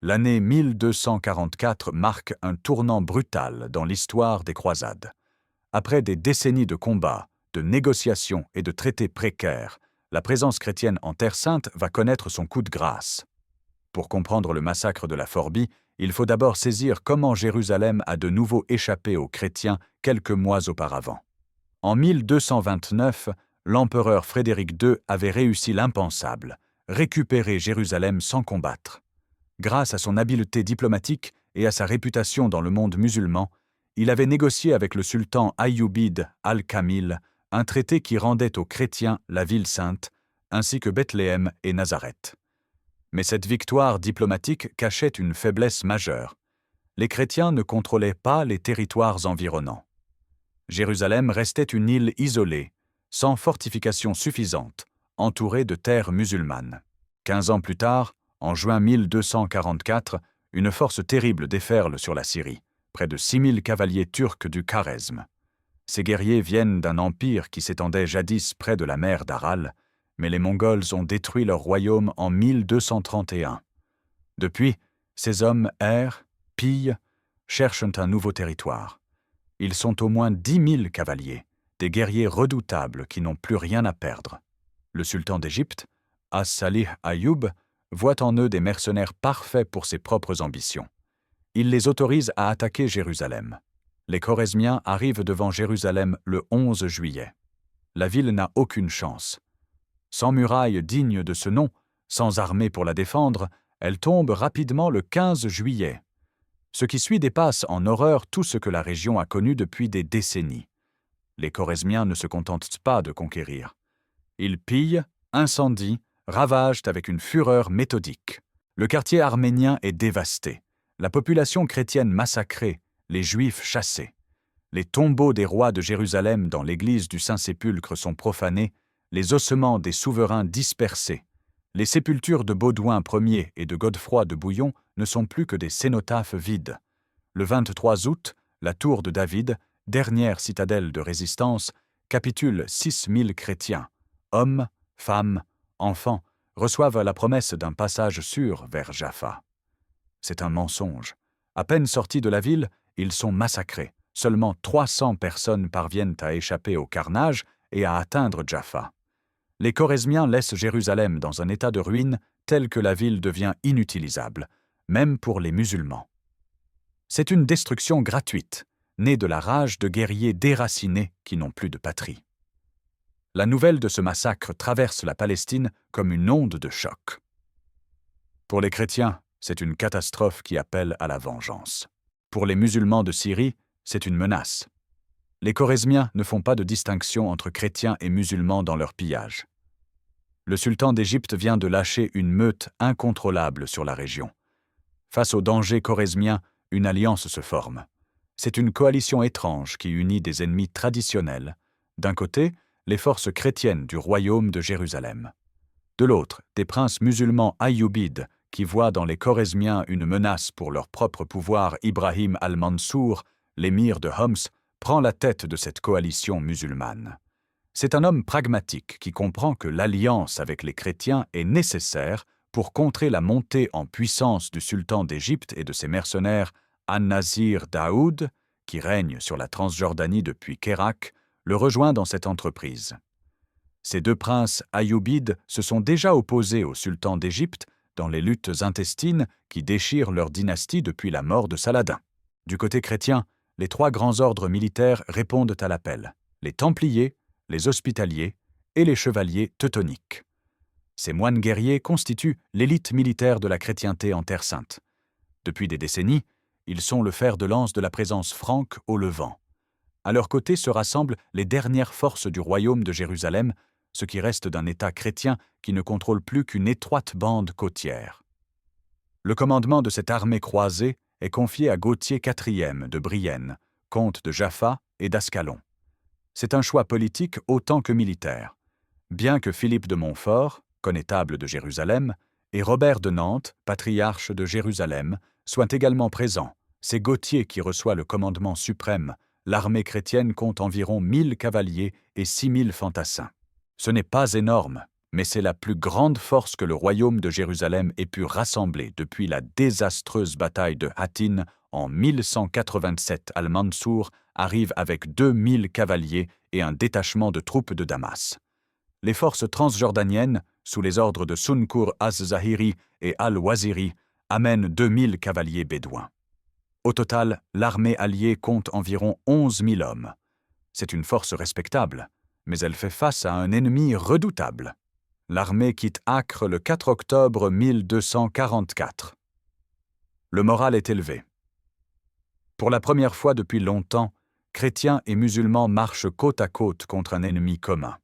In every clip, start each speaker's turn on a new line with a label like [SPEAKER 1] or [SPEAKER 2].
[SPEAKER 1] L'année 1244 marque un tournant brutal dans l'histoire des croisades. Après des décennies de combats, de négociations et de traités précaires, la présence chrétienne en Terre Sainte va connaître son coup de grâce. Pour comprendre le massacre de la Forbie, il faut d'abord saisir comment Jérusalem a de nouveau échappé aux chrétiens quelques mois auparavant. En 1229, l'empereur Frédéric II avait réussi l'impensable, récupérer Jérusalem sans combattre. Grâce à son habileté diplomatique et à sa réputation dans le monde musulman, il avait négocié avec le sultan Ayyubide al-Kamil un traité qui rendait aux chrétiens la ville sainte, ainsi que Bethléem et Nazareth. Mais cette victoire diplomatique cachait une faiblesse majeure. Les chrétiens ne contrôlaient pas les territoires environnants. Jérusalem restait une île isolée, sans fortifications suffisantes, entourée de terres musulmanes. 15 ans plus tard, en juin 1244, une force terrible déferle sur la Syrie, près de 6000 cavaliers turcs du Kharezm. Ces guerriers viennent d'un empire qui s'étendait jadis près de la mer d'Aral, mais les Mongols ont détruit leur royaume en 1231. Depuis, ces hommes errent, pillent, cherchent un nouveau territoire. Ils sont au moins 10 000 cavaliers, des guerriers redoutables qui n'ont plus rien à perdre. Le sultan d'Égypte, As-Salih Ayyub, voit en eux des mercenaires parfaits pour ses propres ambitions. Il les autorise à attaquer Jérusalem. Les Choresmiens arrivent devant Jérusalem le 11 juillet. La ville n'a aucune chance. Sans muraille digne de ce nom, sans armée pour la défendre, elle tombe rapidement le 15 juillet. Ce qui suit dépasse en horreur tout ce que la région a connu depuis des décennies. Les Choresmiens ne se contentent pas de conquérir. Ils pillent, incendient, ravagent avec une fureur méthodique. Le quartier arménien est dévasté, la population chrétienne massacrée, les Juifs chassés. Les tombeaux des rois de Jérusalem dans l'église du Saint-Sépulcre sont profanés, les ossements des souverains dispersés. Les sépultures de Baudouin Ier et de Godefroy de Bouillon ne sont plus que des cénotaphes vides. Le 23 août, la tour de David, dernière citadelle de résistance, capitule 6000 chrétiens, hommes, femmes, enfants, reçoivent la promesse d'un passage sûr vers Jaffa. C'est un mensonge. À peine sortis de la ville, ils sont massacrés. Seulement 300 personnes parviennent à échapper au carnage et à atteindre Jaffa. Les Choresmiens laissent Jérusalem dans un état de ruine tel que la ville devient inutilisable, même pour les musulmans. C'est une destruction gratuite, née de la rage de guerriers déracinés qui n'ont plus de patrie. La nouvelle de ce massacre traverse la Palestine comme une onde de choc. Pour les chrétiens, c'est une catastrophe qui appelle à la vengeance. Pour les musulmans de Syrie, c'est une menace. Les Choresmiens ne font pas de distinction entre chrétiens et musulmans dans leur pillage. Le sultan d'Égypte vient de lâcher une meute incontrôlable sur la région. Face au danger choresmien, une alliance se forme. C'est une coalition étrange qui unit des ennemis traditionnels. D'un côté, les forces chrétiennes du royaume de Jérusalem. De l'autre, des princes musulmans ayyoubides qui voient dans les Choresmiens une menace pour leur propre pouvoir. Ibrahim al-Mansour, l'émir de Homs, prend la tête de cette coalition musulmane. C'est un homme pragmatique qui comprend que l'alliance avec les chrétiens est nécessaire pour contrer la montée en puissance du sultan d'Égypte et de ses mercenaires An-Nazir Daoud, qui règne sur la Transjordanie depuis Kérak, le rejoint dans cette entreprise. Ces deux princes ayyoubides se sont déjà opposés au sultan d'Égypte dans les luttes intestines qui déchirent leur dynastie depuis la mort de Saladin. Du côté chrétien, les trois grands ordres militaires répondent à l'appel, les Templiers, les Hospitaliers et les Chevaliers teutoniques. Ces moines guerriers constituent l'élite militaire de la chrétienté en Terre Sainte. Depuis des décennies, ils sont le fer de lance de la présence franque au Levant. À leur côté se rassemblent les dernières forces du royaume de Jérusalem, ce qui reste d'un État chrétien qui ne contrôle plus qu'une étroite bande côtière. Le commandement de cette armée croisée est confié à Gauthier IV de Brienne, comte de Jaffa et d'Ascalon. C'est un choix politique autant que militaire. Bien que Philippe de Montfort, connétable de Jérusalem, et Robert de Nantes, patriarche de Jérusalem, soient également présents, c'est Gauthier qui reçoit le commandement suprême. L'armée chrétienne compte environ 1000 cavaliers et 6000 fantassins. Ce n'est pas énorme, Mais c'est la plus grande force que le royaume de Jérusalem ait pu rassembler depuis la désastreuse bataille de Hattin en 1187. Al-Mansour arrive avec 2000 cavaliers et un détachement de troupes de Damas. Les forces transjordaniennes, sous les ordres de Sunkur az-Zahiri et al-Waziri, amènent 2000 cavaliers bédouins. Au total, l'armée alliée compte environ 11 000 hommes. C'est une force respectable, mais elle fait face à un ennemi redoutable. L'armée quitte Acre le 4 octobre 1244. Le moral est élevé. Pour la première fois depuis longtemps, chrétiens et musulmans marchent côte à côte contre un ennemi commun.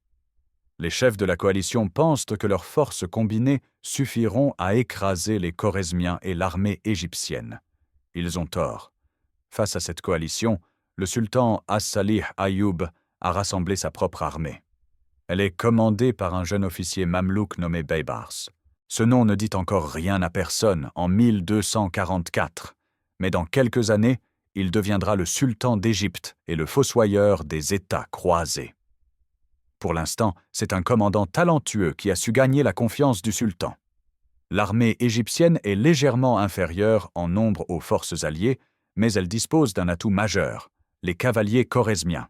[SPEAKER 1] Les chefs de la coalition pensent que leurs forces combinées suffiront à écraser les Choresmiens et l'armée égyptienne. Ils ont tort. Face à cette coalition, le sultan As-Salih Ayoub a rassemblé sa propre armée. Elle est commandée par un jeune officier mamelouk nommé Baybars. Ce nom ne dit encore rien à personne en 1244, mais dans quelques années, il deviendra le sultan d'Égypte et le fossoyeur des États croisés. Pour l'instant, c'est un commandant talentueux qui a su gagner la confiance du sultan. L'armée égyptienne est légèrement inférieure en nombre aux forces alliées, mais elle dispose d'un atout majeur, les cavaliers choresmiens.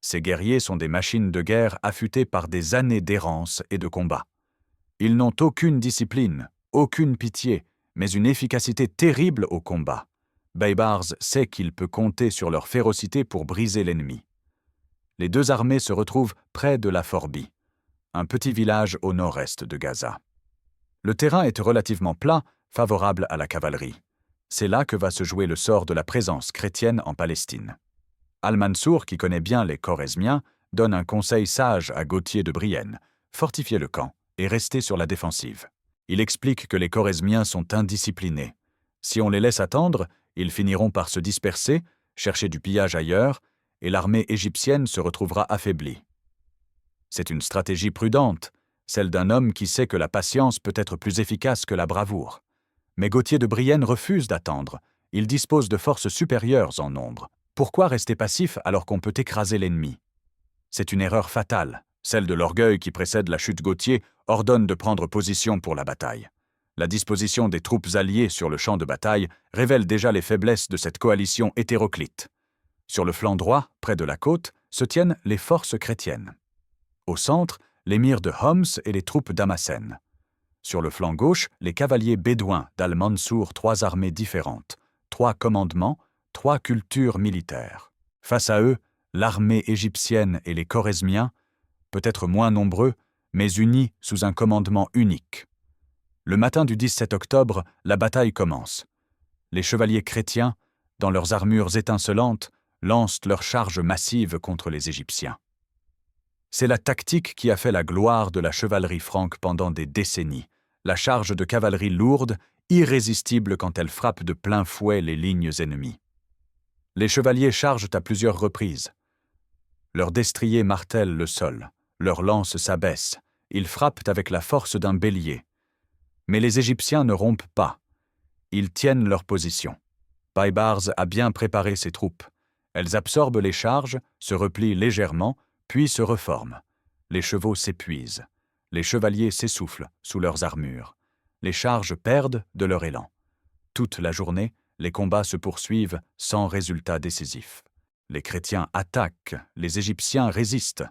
[SPEAKER 1] Ces guerriers sont des machines de guerre affûtées par des années d'errance et de combat. Ils n'ont aucune discipline, aucune pitié, mais une efficacité terrible au combat. Baybars sait qu'il peut compter sur leur férocité pour briser l'ennemi. Les deux armées se retrouvent près de la Forbie, un petit village au nord-est de Gaza. Le terrain est relativement plat, favorable à la cavalerie. C'est là que va se jouer le sort de la présence chrétienne en Palestine. Al-Mansour, qui connaît bien les Choresmiens, donne un conseil sage à Gauthier de Brienne, fortifier le camp et rester sur la défensive. Il explique que les Choresmiens sont indisciplinés. Si on les laisse attendre, ils finiront par se disperser, chercher du pillage ailleurs, et l'armée égyptienne se retrouvera affaiblie. C'est une stratégie prudente, celle d'un homme qui sait que la patience peut être plus efficace que la bravoure. Mais Gauthier de Brienne refuse d'attendre. Il dispose de forces supérieures en nombre. Pourquoi rester passif alors qu'on peut écraser l'ennemi? C'est une erreur fatale. Celle de l'orgueil qui précède la chute Gauthier ordonne de prendre position pour la bataille. La disposition des troupes alliées sur le champ de bataille révèle déjà les faiblesses de cette coalition hétéroclite. Sur le flanc droit, près de la côte, se tiennent les forces chrétiennes. Au centre, l'émir de Homs et les troupes damascènes. Sur le flanc gauche, les cavaliers bédouins d'Al-Mansour, 3 armées différentes, 3 commandements, 3 cultures militaires. Face à eux, l'armée égyptienne et les Choresmiens, peut-être moins nombreux, mais unis sous un commandement unique. Le matin du 17 octobre, la bataille commence. Les chevaliers chrétiens, dans leurs armures étincelantes, lancent leurs charges massives contre les Égyptiens. C'est la tactique qui a fait la gloire de la chevalerie franque pendant des décennies, la charge de cavalerie lourde, irrésistible quand elle frappe de plein fouet les lignes ennemies. Les chevaliers chargent à plusieurs reprises. Leurs destriers martèlent le sol, leurs lances s'abaissent, ils frappent avec la force d'un bélier. Mais les Égyptiens ne rompent pas. Ils tiennent leur position. Baybars a bien préparé ses troupes. Elles absorbent les charges, se replient légèrement, puis se reforment. Les chevaux s'épuisent. Les chevaliers s'essoufflent sous leurs armures. Les charges perdent de leur élan. Toute la journée, les combats se poursuivent sans résultat décisif. Les chrétiens attaquent, les Égyptiens résistent.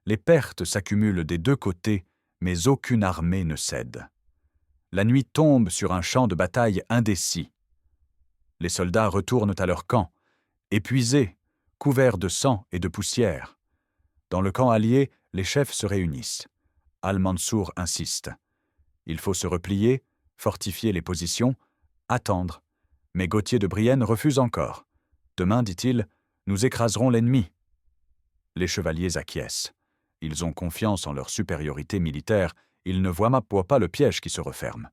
[SPEAKER 1] Les pertes s'accumulent des deux côtés, mais aucune armée ne cède. La nuit tombe sur un champ de bataille indécis. Les soldats retournent à leur camp, épuisés, couverts de sang et de poussière. Dans le camp allié, les chefs se réunissent. Al-Mansour insiste. Il faut se replier, fortifier les positions, attendre. Mais Gauthier de Brienne refuse encore. Demain, dit-il, nous écraserons l'ennemi. Les chevaliers acquiescent. Ils ont confiance en leur supériorité militaire. Ils ne voient pas le piège qui se referme.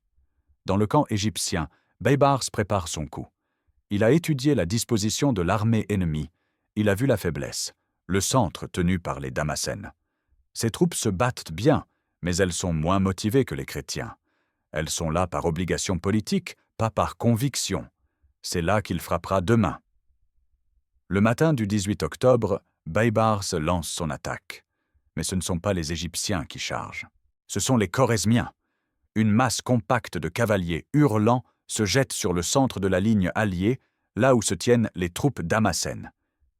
[SPEAKER 1] Dans le camp égyptien, Baybars prépare son coup. Il a étudié la disposition de l'armée ennemie. Il a vu la faiblesse, le centre tenu par les Damascènes. Ces troupes se battent bien, mais elles sont moins motivées que les chrétiens. Elles sont là par obligation politique, pas par conviction. C'est là qu'il frappera demain. Le matin du 18 octobre, Baybars lance son attaque. Mais ce ne sont pas les Égyptiens qui chargent. Ce sont les Choresmiens. Une masse compacte de cavaliers hurlants se jette sur le centre de la ligne alliée, là où se tiennent les troupes damascènes.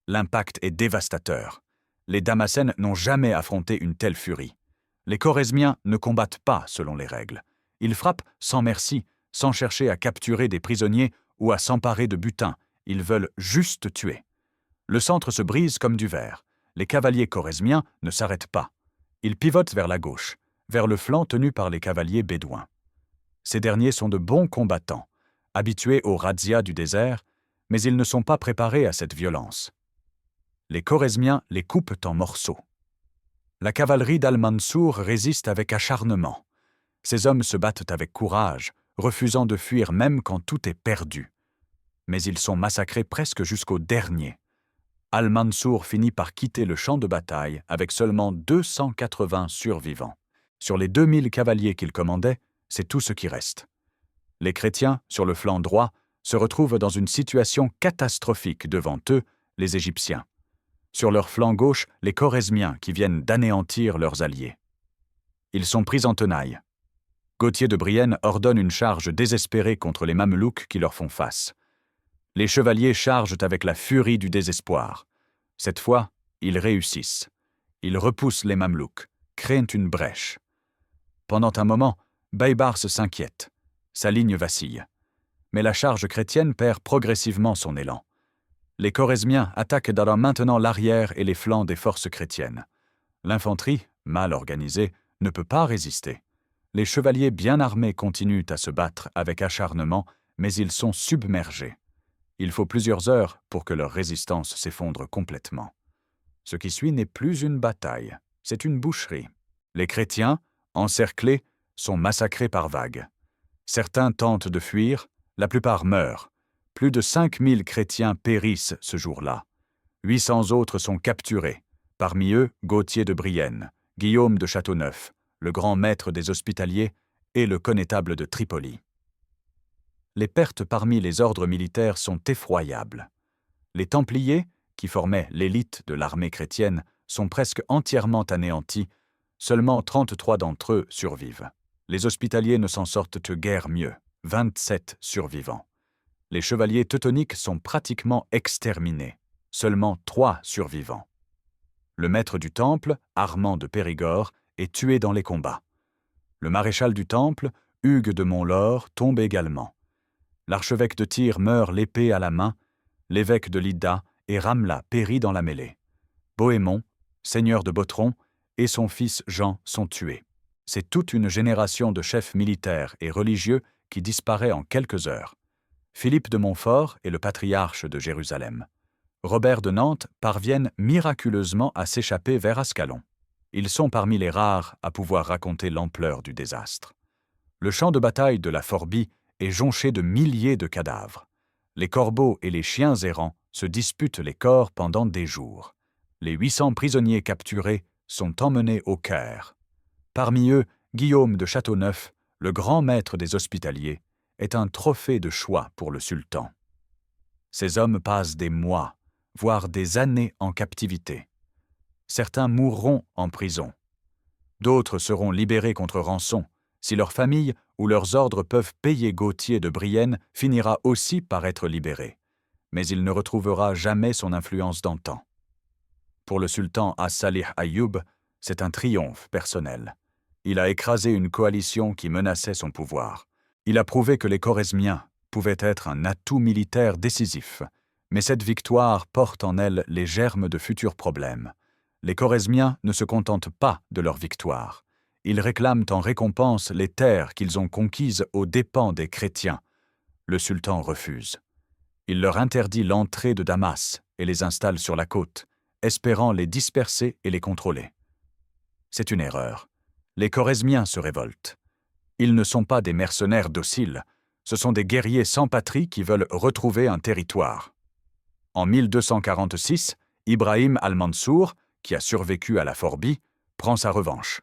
[SPEAKER 1] L'impact est dévastateur. Les Damascènes n'ont jamais affronté une telle furie. Les Choresmiens ne combattent pas selon les règles. Ils frappent sans merci, sans chercher à capturer des prisonniers ou à s'emparer de butin. Ils veulent juste tuer. Le centre se brise comme du verre. Les cavaliers choresmiens ne s'arrêtent pas. Ils pivotent vers la gauche, vers le flanc tenu par les cavaliers bédouins. Ces derniers sont de bons combattants, habitués aux razzias du désert, mais ils ne sont pas préparés à cette violence. Les Choresmiens les coupent en morceaux. La cavalerie d'Al-Mansour résiste avec acharnement. Ces hommes se battent avec courage, refusant de fuir même quand tout est perdu. Mais ils sont massacrés presque jusqu'au dernier. Al-Mansour finit par quitter le champ de bataille avec seulement 280 survivants. Sur les 2000 cavaliers qu'il commandait, c'est tout ce qui reste. Les chrétiens, sur le flanc droit, se retrouvent dans une situation catastrophique devant eux, les Égyptiens. Sur leur flanc gauche, les Choresmiens qui viennent d'anéantir leurs alliés. Ils sont pris en tenaille. Gauthier de Brienne ordonne une charge désespérée contre les Mamelouks qui leur font face. Les chevaliers chargent avec la furie du désespoir. Cette fois, ils réussissent. Ils repoussent les Mamelouks, créent une brèche. Pendant un moment, Baybars s'inquiète. Sa ligne vacille. Mais la charge chrétienne perd progressivement son élan. Les Choresmiens attaquent d'alors maintenant l'arrière et les flancs des forces chrétiennes. L'infanterie, mal organisée, ne peut pas résister. Les chevaliers bien armés continuent à se battre avec acharnement, mais ils sont submergés. Il faut plusieurs heures pour que leur résistance s'effondre complètement. Ce qui suit n'est plus une bataille, c'est une boucherie. Les chrétiens, encerclés, sont massacrés par vagues. Certains tentent de fuir, la plupart meurent. Plus de 5000 chrétiens périssent ce jour-là. 800 autres sont capturés. Parmi eux, Gauthier de Brienne, Guillaume de Châteauneuf, le grand maître des Hospitaliers et le connétable de Tripoli. Les pertes parmi les ordres militaires sont effroyables. Les Templiers, qui formaient l'élite de l'armée chrétienne, sont presque entièrement anéantis, seulement 33 d'entre eux survivent. Les Hospitaliers ne s'en sortent guère mieux, 27 survivants. Les chevaliers teutoniques sont pratiquement exterminés, seulement 3 survivants. Le maître du Temple, Armand de Périgord, est tué dans les combats. Le maréchal du Temple, Hugues de Montlore, tombe également. L'archevêque de Tyr meurt l'épée à la main, l'évêque de Lydda et Ramla périt dans la mêlée. Bohémond, seigneur de Bottron, et son fils Jean sont tués. C'est toute une génération de chefs militaires et religieux qui disparaît en quelques heures. Philippe de Montfort est le patriarche de Jérusalem. Robert de Nantes parviennent miraculeusement à s'échapper vers Ascalon. Ils sont parmi les rares à pouvoir raconter l'ampleur du désastre. Le champ de bataille de la Forbie est jonché de milliers de cadavres. Les corbeaux et les chiens errants se disputent les corps pendant des jours. Les 800 prisonniers capturés sont emmenés au Caire. Parmi eux, Guillaume de Châteauneuf, le grand maître des Hospitaliers, est un trophée de choix pour le sultan. Ces hommes passent des mois, voire des années en captivité. Certains mourront en prison. D'autres seront libérés contre rançon. Si leur famille ou leurs ordres peuvent payer Gauthier de Brienne, finira aussi par être libéré. Mais il ne retrouvera jamais son influence d'antan. Pour le sultan As-Salih Ayyub, c'est un triomphe personnel. Il a écrasé une coalition qui menaçait son pouvoir. Il a prouvé que les Choresmiens pouvaient être un atout militaire décisif. Mais cette victoire porte en elle les germes de futurs problèmes. Les Choresmiens ne se contentent pas de leur victoire. Ils réclament en récompense les terres qu'ils ont conquises aux dépens des chrétiens. Le sultan refuse. Il leur interdit l'entrée de Damas et les installe sur la côte, espérant les disperser et les contrôler. C'est une erreur. Les Choresmiens se révoltent. Ils ne sont pas des mercenaires dociles, ce sont des guerriers sans patrie qui veulent retrouver un territoire. En 1246, Ibrahim al-Mansour, qui a survécu à la Forbie, prend sa revanche.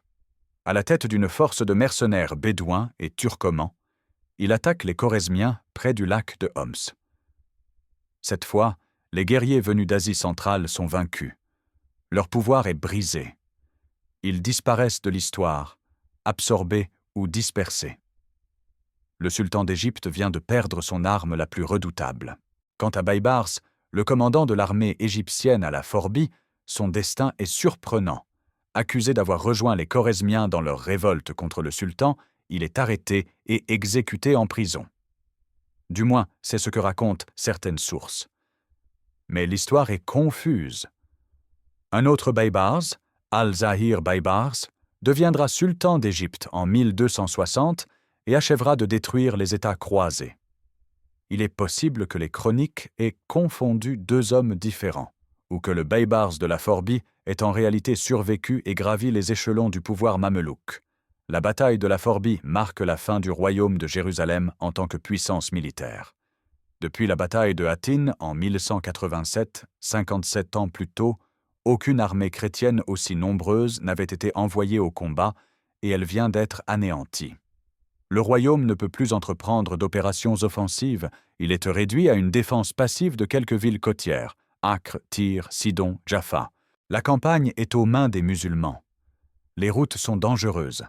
[SPEAKER 1] À la tête d'une force de mercenaires bédouins et turcomans, il attaque les Choresmiens près du lac de Homs. Cette fois, les guerriers venus d'Asie centrale sont vaincus. Leur pouvoir est brisé. Ils disparaissent de l'histoire, absorbés ou dispersés. Le sultan d'Égypte vient de perdre son arme la plus redoutable. Quant à Baybars, le commandant de l'armée égyptienne à la Forbie, son destin est surprenant. Accusé d'avoir rejoint les Khorezmiens dans leur révolte contre le sultan, il est arrêté et exécuté en prison. Du moins, c'est ce que racontent certaines sources. Mais l'histoire est confuse. Un autre Baybars, Al-Zahir Baybars, deviendra sultan d'Égypte en 1260 et achèvera de détruire les États croisés. Il est possible que les chroniques aient confondu deux hommes différents, ou que le Baybars de la Forbie ait en réalité survécu et gravi les échelons du pouvoir mamelouk. La bataille de la Forbie marque la fin du royaume de Jérusalem en tant que puissance militaire. Depuis la bataille de Hattin en 1187, 57 ans plus tôt, aucune armée chrétienne aussi nombreuse n'avait été envoyée au combat et elle vient d'être anéantie. Le royaume ne peut plus entreprendre d'opérations offensives, il est réduit à une défense passive de quelques villes côtières, Acre, Tyr, Sidon, Jaffa. La campagne est aux mains des musulmans. Les routes sont dangereuses.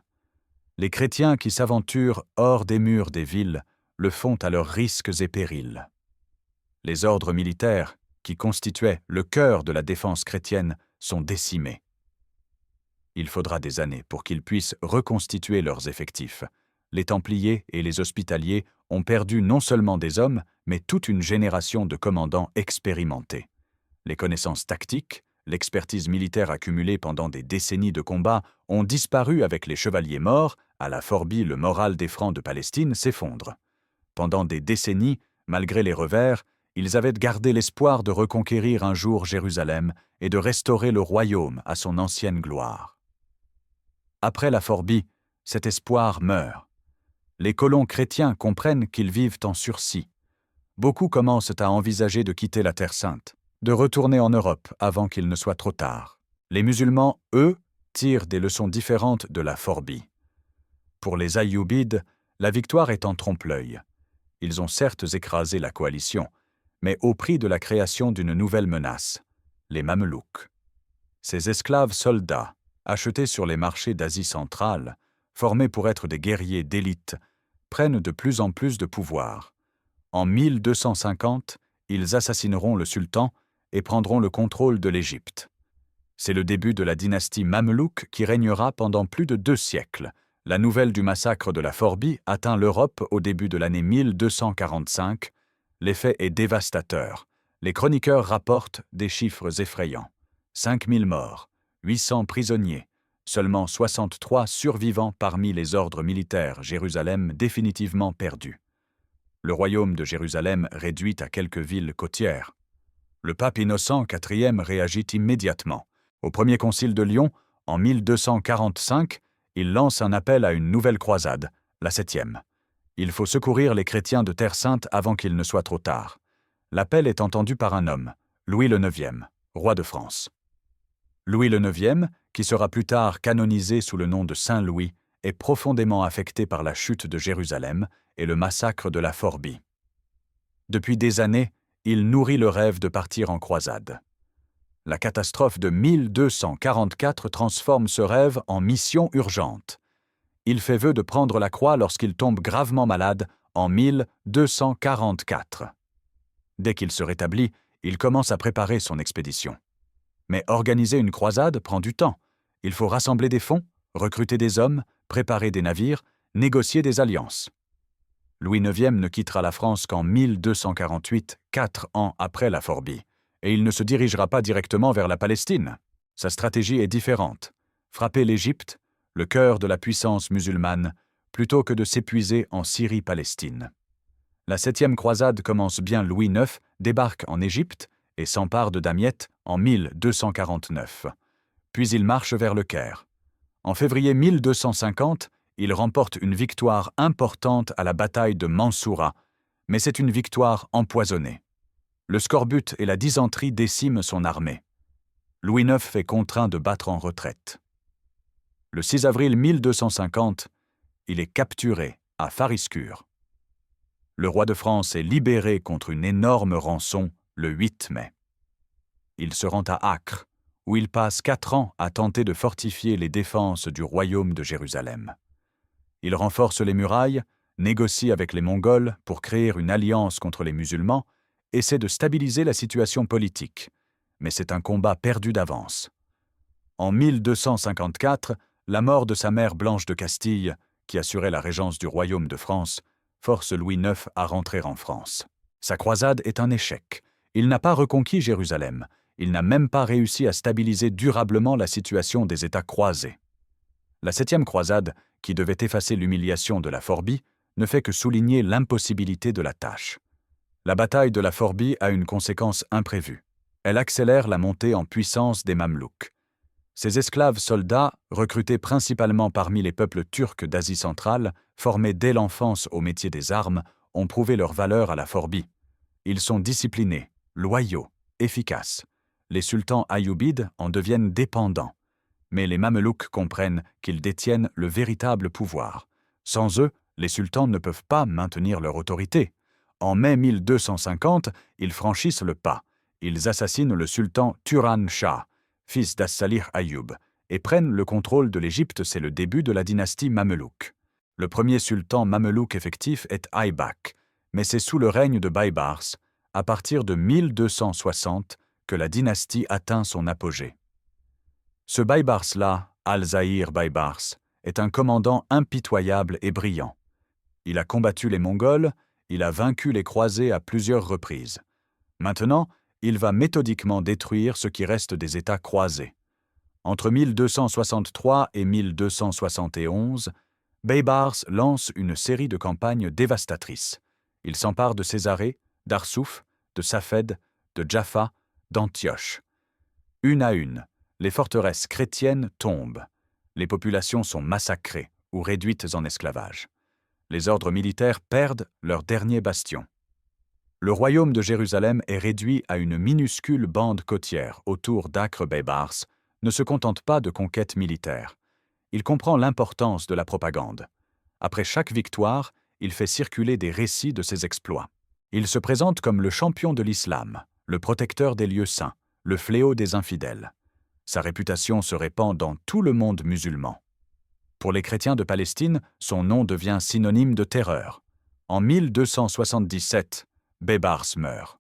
[SPEAKER 1] Les chrétiens qui s'aventurent hors des murs des villes le font à leurs risques et périls. Les ordres militaires, qui constituaient le cœur de la défense chrétienne, sont décimés. Il faudra des années pour qu'ils puissent reconstituer leurs effectifs. Les Templiers et les Hospitaliers ont perdu non seulement des hommes, mais toute une génération de commandants expérimentés. Les connaissances tactiques, l'expertise militaire accumulée pendant des décennies de combats ont disparu avec les chevaliers morts. À la Forbie, le moral des Francs de Palestine s'effondre. Pendant des décennies, malgré les revers, ils avaient gardé l'espoir de reconquérir un jour Jérusalem et de restaurer le royaume à son ancienne gloire. Après la Forbie, cet espoir meurt. Les colons chrétiens comprennent qu'ils vivent en sursis. Beaucoup commencent à envisager de quitter la Terre Sainte, de retourner en Europe avant qu'il ne soit trop tard. Les musulmans, eux, tirent des leçons différentes de la Forbie. Pour les Ayyoubides, la victoire est en trompe-l'œil. Ils ont certes écrasé la coalition, mais au prix de la création d'une nouvelle menace, les Mamelouks. Ces esclaves soldats, achetés sur les marchés d'Asie centrale, formés pour être des guerriers d'élite, prennent de plus en plus de pouvoir. En 1250, ils assassineront le sultan et prendront le contrôle de l'Égypte. C'est le début de la dynastie mamelouk qui régnera pendant plus de 2 siècles. La nouvelle du massacre de la Forbie atteint l'Europe au début de l'année 1245. L'effet est dévastateur. Les chroniqueurs rapportent des chiffres effrayants. 5000 morts, 800 prisonniers, seulement 63 survivants parmi les ordres militaires, Jérusalem définitivement perdue. Le royaume de Jérusalem réduit à quelques villes côtières. Le pape Innocent IV réagit immédiatement. Au premier concile de Lyon, en 1245, il lance un appel à une nouvelle croisade, la 7e. Il faut secourir les chrétiens de Terre Sainte avant qu'il ne soit trop tard. L'appel est entendu par un homme, Louis le IX, roi de France. Louis le IX, qui sera plus tard canonisé sous le nom de Saint Louis, est profondément affecté par la chute de Jérusalem et le massacre de la Forbie. Depuis des années, il nourrit le rêve de partir en croisade. La catastrophe de 1244 transforme ce rêve en mission urgente. Il fait vœu de prendre la croix lorsqu'il tombe gravement malade en 1244. Dès qu'il se rétablit, il commence à préparer son expédition. Mais organiser une croisade prend du temps. Il faut rassembler des fonds, recruter des hommes, préparer des navires, négocier des alliances. Louis IX ne quittera la France qu'en 1248, 4 ans après la Forbie, et il ne se dirigera pas directement vers la Palestine. Sa stratégie est différente. Frapper l'Égypte, le cœur de la puissance musulmane, plutôt que de s'épuiser en Syrie-Palestine. La 7e croisade commence bien. Louis IX débarque en Égypte et s'empare de Damiette en 1249. Puis il marche vers le Caire. En février 1250, il remporte une victoire importante à la bataille de Mansoura, mais c'est une victoire empoisonnée. Le scorbut et la dysenterie déciment son armée. Louis IX est contraint de battre en retraite. Le 6 avril 1250, il est capturé à Fariskure. Le roi de France est libéré contre une énorme rançon le 8 mai. Il se rend à Acre, où il passe 4 ans à tenter de fortifier les défenses du royaume de Jérusalem. Il renforce les murailles, négocie avec les Mongols pour créer une alliance contre les musulmans, essaie de stabiliser la situation politique. Mais c'est un combat perdu d'avance. En 1254, la mort de sa mère Blanche de Castille, qui assurait la régence du royaume de France, force Louis IX à rentrer en France. Sa croisade est un échec. Il n'a pas reconquis Jérusalem. Il n'a même pas réussi à stabiliser durablement la situation des États croisés. La 7e croisade, qui devait effacer l'humiliation de la Forbie, ne fait que souligner l'impossibilité de la tâche. La bataille de la Forbie a une conséquence imprévue. Elle accélère la montée en puissance des Mamelouks. Ces esclaves soldats, recrutés principalement parmi les peuples turcs d'Asie centrale, formés dès l'enfance au métier des armes, ont prouvé leur valeur à la Forbie. Ils sont disciplinés, loyaux, efficaces. Les sultans ayyoubides en deviennent dépendants. Mais les Mamelouks comprennent qu'ils détiennent le véritable pouvoir. Sans eux, les sultans ne peuvent pas maintenir leur autorité. En mai 1250, ils franchissent le pas. Ils assassinent le sultan Turan Shah, fils d'As-Salih Ayyub, et prennent le contrôle de l'Égypte. C'est le début de la dynastie Mamelouk. Le premier sultan mamelouk effectif est Aybak, mais c'est sous le règne de Baybars, à partir de 1260, que la dynastie atteint son apogée. Ce Baybars-là, Al-Zahir Baybars, est un commandant impitoyable et brillant. Il a combattu les Mongols, il a vaincu les croisés à plusieurs reprises. Maintenant, il va méthodiquement détruire ce qui reste des États croisés. Entre 1263 et 1271, Baybars lance une série de campagnes dévastatrices. Il s'empare de Césarée, d'Arsouf, de Safed, de Jaffa, d'Antioche. Une à une, les forteresses chrétiennes tombent. Les populations sont massacrées ou réduites en esclavage. Les ordres militaires perdent leur dernier bastion. Le royaume de Jérusalem est réduit à une minuscule bande côtière autour d'Acre Baybars, ne se contente pas de conquêtes militaires. Il comprend l'importance de la propagande. Après chaque victoire, il fait circuler des récits de ses exploits. Il se présente comme le champion de l'islam, le protecteur des lieux saints, le fléau des infidèles. Sa réputation se répand dans tout le monde musulman. Pour les chrétiens de Palestine, son nom devient synonyme de terreur. En 1277, Baybars meurt.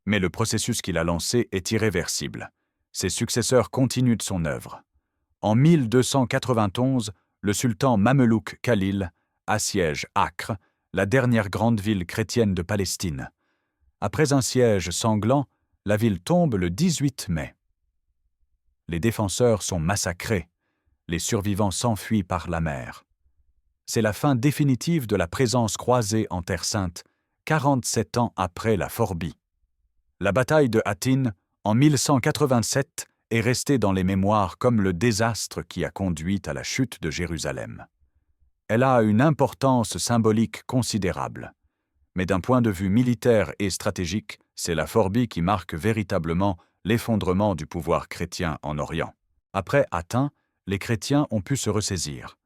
[SPEAKER 1] Mais le processus qu'il a lancé est irréversible. Ses successeurs continuent de son œuvre. En 1291, le sultan mamelouk Khalil assiège Acre, la dernière grande ville chrétienne de Palestine. Après un siège sanglant, la ville tombe le 18 mai. Les défenseurs sont massacrés. Les survivants s'enfuient par la mer. C'est la fin définitive de la présence croisée en Terre Sainte, 47 ans après la Forbie. La bataille de Hattin, en 1187, est restée dans les mémoires comme le désastre qui a conduit à la chute de Jérusalem. Elle a une importance symbolique considérable. Mais d'un point de vue militaire et stratégique, c'est la Forbie qui marque véritablement l'effondrement du pouvoir chrétien en Orient. Après Hattin, les chrétiens ont pu se ressaisir.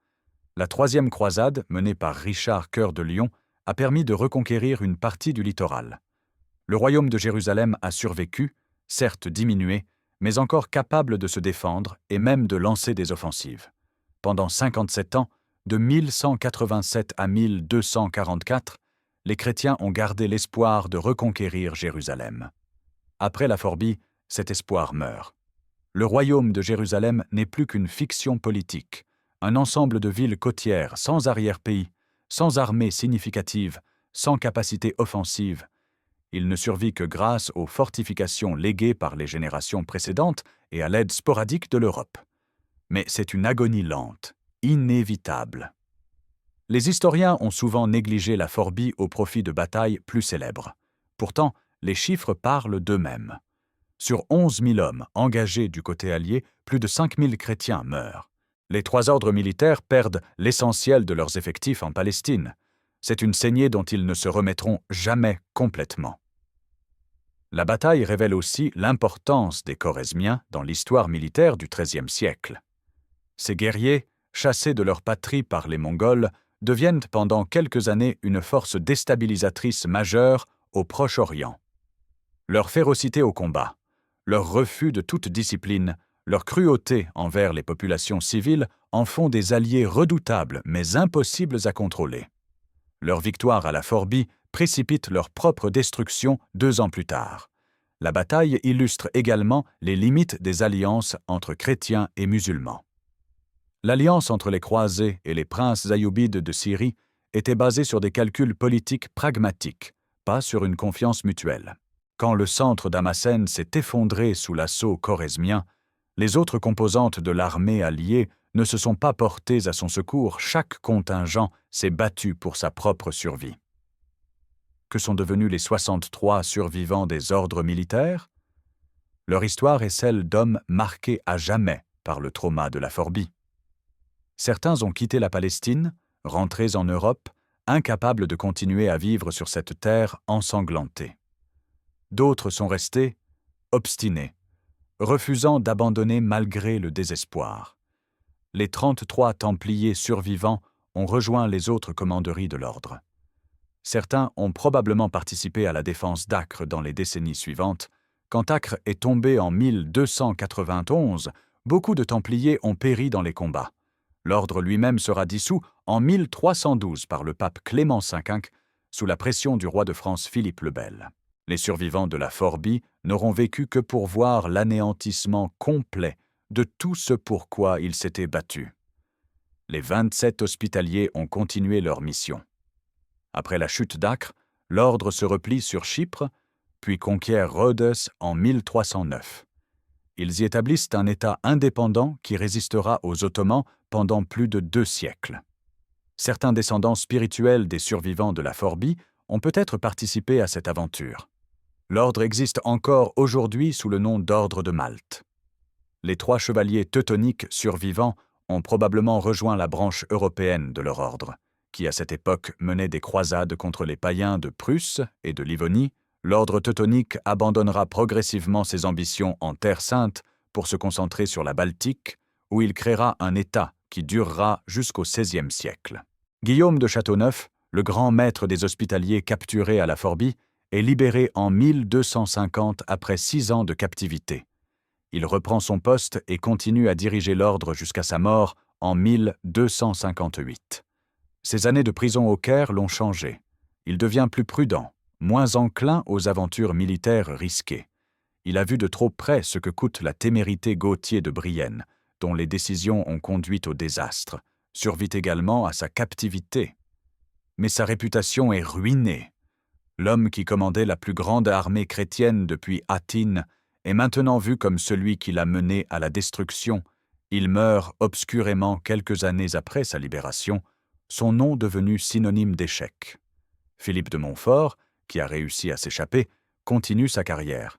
[SPEAKER 1] La 3e croisade, menée par Richard Cœur de Lion, a permis de reconquérir une partie du littoral. Le royaume de Jérusalem a survécu, certes diminué, mais encore capable de se défendre et même de lancer des offensives. Pendant 57 ans, de 1187 à 1244, les chrétiens ont gardé l'espoir de reconquérir Jérusalem. Après la Forbie, cet espoir meurt. Le royaume de Jérusalem n'est plus qu'une fiction politique, un ensemble de villes côtières sans arrière-pays, sans armée significative, sans capacité offensive. Il ne survit que grâce aux fortifications léguées par les générations précédentes et à l'aide sporadique de l'Europe. Mais c'est une agonie lente, inévitable. Les historiens ont souvent négligé la Forbie au profit de batailles plus célèbres. Pourtant, les chiffres parlent d'eux-mêmes. Sur 11 000 hommes engagés du côté allié, plus de 5 000 chrétiens meurent. Les 3 ordres militaires perdent l'essentiel de leurs effectifs en Palestine. C'est une saignée dont ils ne se remettront jamais complètement. La bataille révèle aussi l'importance des Choresmiens dans l'histoire militaire du XIIIe siècle. Ces guerriers, chassés de leur patrie par les Mongols, deviennent pendant quelques années une force déstabilisatrice majeure au Proche-Orient. Leur férocité au combat, leur refus de toute discipline, Leur cruauté envers les populations civiles en font des alliés redoutables mais impossibles à contrôler. Leur victoire à la Forbie précipite leur propre destruction 2 ans plus tard. La bataille illustre également les limites des alliances entre chrétiens et musulmans. L'alliance entre les croisés et les princes ayyoubides de Syrie était basée sur des calculs politiques pragmatiques, pas sur une confiance mutuelle. Quand le centre d'Hamassen s'est effondré sous l'assaut choresmien, les autres composantes de l'armée alliée ne se sont pas portées à son secours, chaque contingent s'est battu pour sa propre survie. Que sont devenus les 63 survivants des ordres militaires? Leur histoire est celle d'hommes marqués à jamais par le trauma de la Forbie. Certains ont quitté la Palestine, rentrés en Europe, incapables de continuer à vivre sur cette terre ensanglantée. D'autres sont restés obstinés, refusant d'abandonner malgré le désespoir. Les 33 Templiers survivants ont rejoint les autres commanderies de l'ordre. Certains ont probablement participé à la défense d'Acre dans les décennies suivantes. Quand Acre est tombé en 1291, beaucoup de Templiers ont péri dans les combats. L'ordre lui-même sera dissous en 1312 par le pape Clément V sous la pression du roi de France Philippe le Bel. Les survivants de la Forbie n'auront vécu que pour voir l'anéantissement complet de tout ce pour quoi ils s'étaient battus. Les 27 hospitaliers ont continué leur mission. Après la chute d'Acre, l'ordre se replie sur Chypre, puis conquiert Rhodes en 1309. Ils y établissent un État indépendant qui résistera aux Ottomans pendant plus de 2 siècles. Certains descendants spirituels des survivants de la Forbie ont peut-être participé à cette aventure. L'ordre existe encore aujourd'hui sous le nom d'Ordre de Malte. Les 3 chevaliers teutoniques survivants ont probablement rejoint la branche européenne de leur ordre, qui à cette époque menait des croisades contre les païens de Prusse et de Livonie. L'ordre teutonique abandonnera progressivement ses ambitions en Terre Sainte pour se concentrer sur la Baltique, où il créera un État qui durera jusqu'au XVIe siècle. Guillaume de Châteauneuf, le grand maître des hospitaliers capturés à la Forbie, est libéré en 1250 après 6 ans de captivité. Il reprend son poste et continue à diriger l'ordre jusqu'à sa mort en 1258. Ses années de prison au Caire l'ont changé. Il devient plus prudent, moins enclin aux aventures militaires risquées. Il a vu de trop près ce que coûte la témérité Gauthier de Brienne, dont les décisions ont conduit au désastre, survit également à sa captivité. Mais sa réputation est ruinée. L'homme qui commandait la plus grande armée chrétienne depuis Attine est maintenant vu comme celui qui l'a mené à la destruction. Il meurt obscurément quelques années après sa libération, son nom devenu synonyme d'échec. Philippe de Montfort, qui a réussi à s'échapper, continue sa carrière.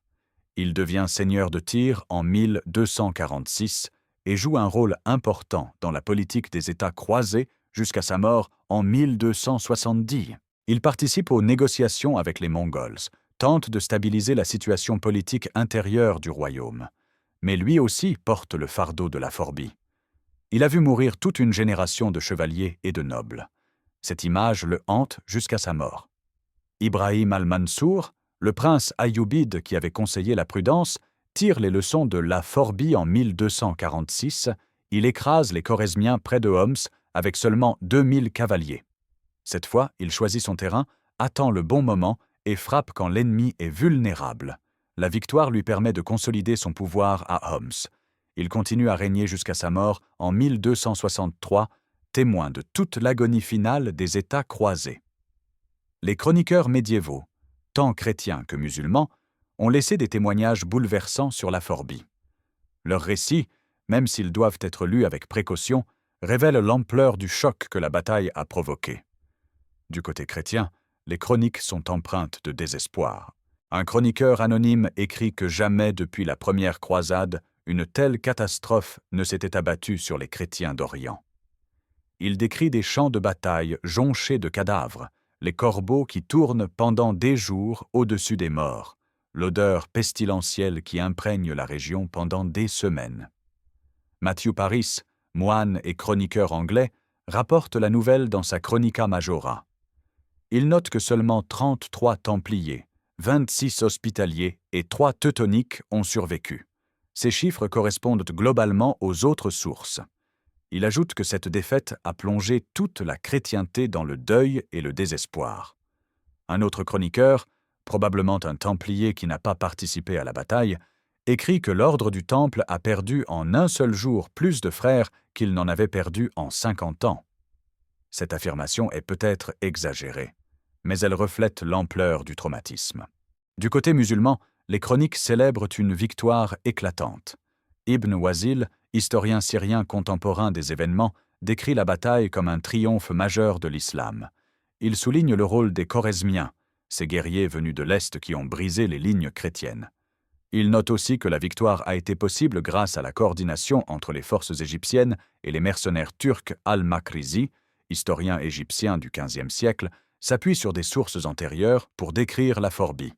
[SPEAKER 1] Il devient seigneur de Tyr en 1246 et joue un rôle important dans la politique des États croisés jusqu'à sa mort en 1270. Il participe aux négociations avec les Mongols, tente de stabiliser la situation politique intérieure du royaume. Mais lui aussi porte le fardeau de la Forbie. Il a vu mourir toute une génération de chevaliers et de nobles. Cette image le hante jusqu'à sa mort. Ibrahim al-Mansour, le prince ayyubide qui avait conseillé la prudence, tire les leçons de la Forbie en 1246. Il écrase les Choresmiens près de Homs avec seulement 2000 cavaliers. Cette fois, il choisit son terrain, attend le bon moment et frappe quand l'ennemi est vulnérable. La victoire lui permet de consolider son pouvoir à Homs. Il continue à régner jusqu'à sa mort en 1263, témoin de toute l'agonie finale des États croisés. Les chroniqueurs médiévaux, tant chrétiens que musulmans, ont laissé des témoignages bouleversants sur la Forbie. Leurs récits, même s'ils doivent être lus avec précaution, révèlent l'ampleur du choc que la bataille a provoqué. Du côté chrétien, les chroniques sont empreintes de désespoir. Un chroniqueur anonyme écrit que jamais depuis la première croisade, une telle catastrophe ne s'était abattue sur les chrétiens d'Orient. Il décrit des champs de bataille jonchés de cadavres, les corbeaux qui tournent pendant des jours au-dessus des morts, l'odeur pestilentielle qui imprègne la région pendant des semaines. Matthew Paris, moine et chroniqueur anglais, rapporte la nouvelle dans sa Chronica Majora. Il note que seulement 33 Templiers, 26 Hospitaliers et 3 Teutoniques ont survécu. Ces chiffres correspondent globalement aux autres sources. Il ajoute que cette défaite a plongé toute la chrétienté dans le deuil et le désespoir. Un autre chroniqueur, probablement un Templier qui n'a pas participé à la bataille, écrit que l'ordre du Temple a perdu en un seul jour plus de frères qu'il n'en avait perdu en 50 ans. Cette affirmation est peut-être exagérée, mais elle reflète l'ampleur du traumatisme. Du côté musulman, les chroniques célèbrent une victoire éclatante. Ibn Wazil, historien syrien contemporain des événements, décrit la bataille comme un triomphe majeur de l'islam. Il souligne le rôle des Choresmiens, ces guerriers venus de l'Est qui ont brisé les lignes chrétiennes. Il note aussi que la victoire a été possible grâce à la coordination entre les forces égyptiennes et les mercenaires turcs al-Makrizi, historien égyptien du XVe siècle, s'appuie sur des sources antérieures pour décrire la Forbie.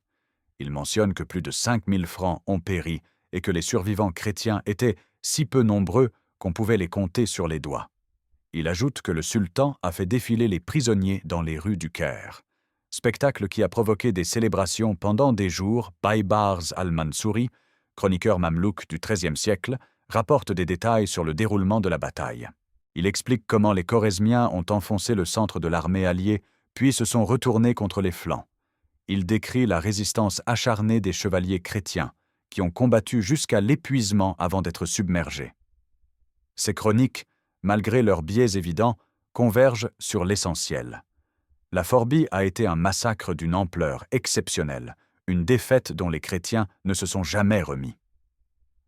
[SPEAKER 1] Il mentionne que plus de 5000 francs ont péri et que les survivants chrétiens étaient si peu nombreux qu'on pouvait les compter sur les doigts. Il ajoute que le sultan a fait défiler les prisonniers dans les rues du Caire. Spectacle qui a provoqué des célébrations pendant des jours. Baybars al-Mansouri, chroniqueur mamelouk du XIIIe siècle, rapporte des détails sur le déroulement de la bataille. Il explique comment les Choresmiens ont enfoncé le centre de l'armée alliée, puis se sont retournés contre les flancs. Il décrit la résistance acharnée des chevaliers chrétiens, qui ont combattu jusqu'à l'épuisement avant d'être submergés. Ces chroniques, malgré leurs biais évidents, convergent sur l'essentiel. La Forbie a été un massacre d'une ampleur exceptionnelle, une défaite dont les chrétiens ne se sont jamais remis.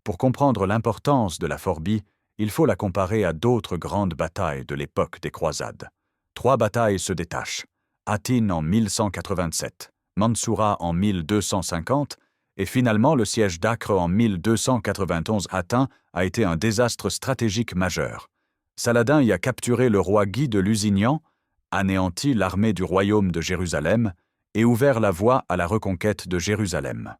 [SPEAKER 1] Pour comprendre l'importance de la Forbie, il faut la comparer à d'autres grandes batailles de l'époque des croisades. 3 batailles se détachent: Hattin en 1187, Mansoura en 1250, et finalement le siège d'Acre en 1291 Hattin a été un désastre stratégique majeur. Saladin y a capturé le roi Guy de Lusignan, anéanti l'armée du royaume de Jérusalem et ouvert la voie à la reconquête de Jérusalem.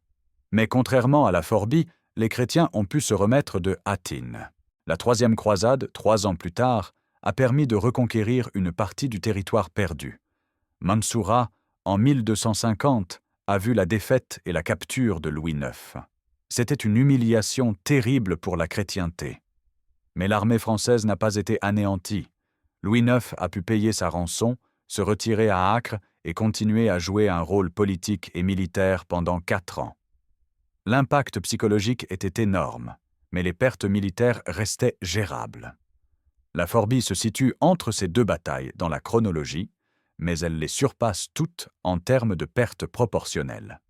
[SPEAKER 1] Mais contrairement à la Forbie, les chrétiens ont pu se remettre de Hattin. La 3e croisade, 3 ans plus tard, a permis de reconquérir une partie du territoire perdu. Mansoura, en 1250, a vu la défaite et la capture de Louis IX. C'était une humiliation terrible pour la chrétienté. Mais l'armée française n'a pas été anéantie. Louis IX a pu payer sa rançon, se retirer à Acre et continuer à jouer un rôle politique et militaire pendant 4 ans. L'impact psychologique était énorme, mais les pertes militaires restaient gérables. La Forbie se situe entre ces 2 batailles dans la chronologie, mais elle les surpasse toutes en termes de pertes proportionnelles.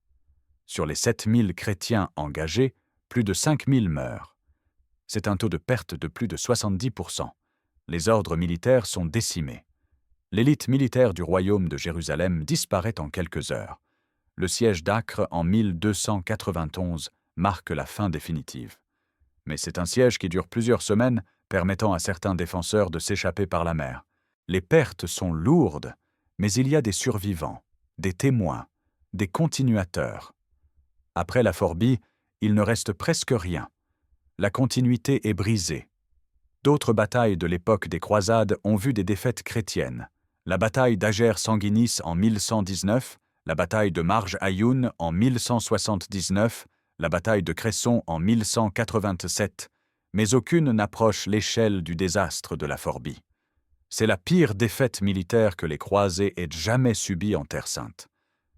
[SPEAKER 1] Sur les 7000 chrétiens engagés, plus de 5000 meurent. C'est un taux de perte de plus de 70%. Les ordres militaires sont décimés. L'élite militaire du royaume de Jérusalem disparaît en quelques heures. Le siège d'Acre en 1291 marque la fin définitive. Mais c'est un siège qui dure plusieurs semaines, permettant à certains défenseurs de s'échapper par la mer. Les pertes sont lourdes, mais il y a des survivants, des témoins, des continuateurs. Après la Forbie, il ne reste presque rien. La continuité est brisée. D'autres batailles de l'époque des croisades ont vu des défaites chrétiennes. La bataille d'Ager-Sanguinis en 1119, la bataille de Marj Ayoun en 1179, la bataille de Cresson en 1187, mais aucune n'approche l'échelle du désastre de la Forbie. C'est la pire défaite militaire que les croisés aient jamais subie en Terre Sainte.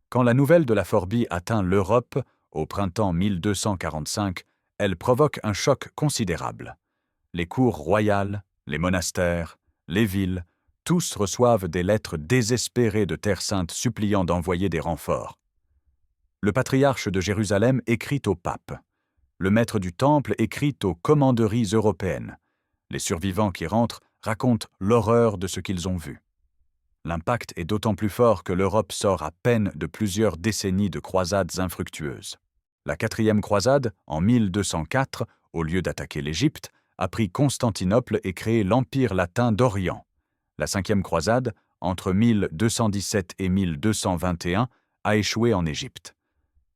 [SPEAKER 1] Quand la nouvelle de la Forbie atteint l'Europe, au printemps 1245, elle provoque un choc considérable. Les cours royales, les monastères, les villes, tous reçoivent des lettres désespérées de Terre Sainte suppliant d'envoyer des renforts. Le patriarche de Jérusalem écrit au pape. Le maître du temple écrit aux commanderies européennes. Les survivants qui rentrent racontent l'horreur de ce qu'ils ont vu. L'impact est d'autant plus fort que l'Europe sort à peine de plusieurs décennies de croisades infructueuses. La 4e croisade, en 1204, au lieu d'attaquer l'Égypte, a pris Constantinople et créé l'Empire latin d'Orient. La 5e croisade, entre 1217 et 1221, a échoué en Égypte.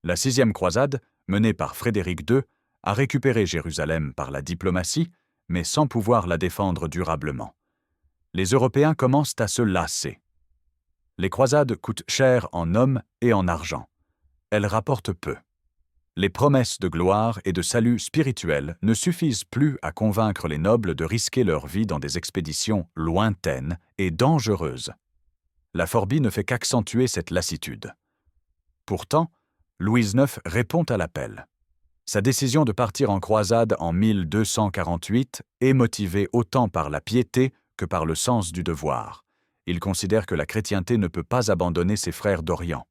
[SPEAKER 1] La 6e croisade, menée par Frédéric II, a récupéré Jérusalem par la diplomatie, mais sans pouvoir la défendre durablement. Les Européens commencent à se lasser. Les croisades coûtent cher en hommes et en argent. Elles rapportent peu. Les promesses de gloire et de salut spirituel ne suffisent plus à convaincre les nobles de risquer leur vie dans des expéditions lointaines et dangereuses. La Forbie ne fait qu'accentuer cette lassitude. Pourtant, Louis IX répond à l'appel. Sa décision de partir en croisade en 1248 est motivée autant par la piété que par le sens du devoir. Il considère que la chrétienté ne peut pas abandonner ses frères d'Orient.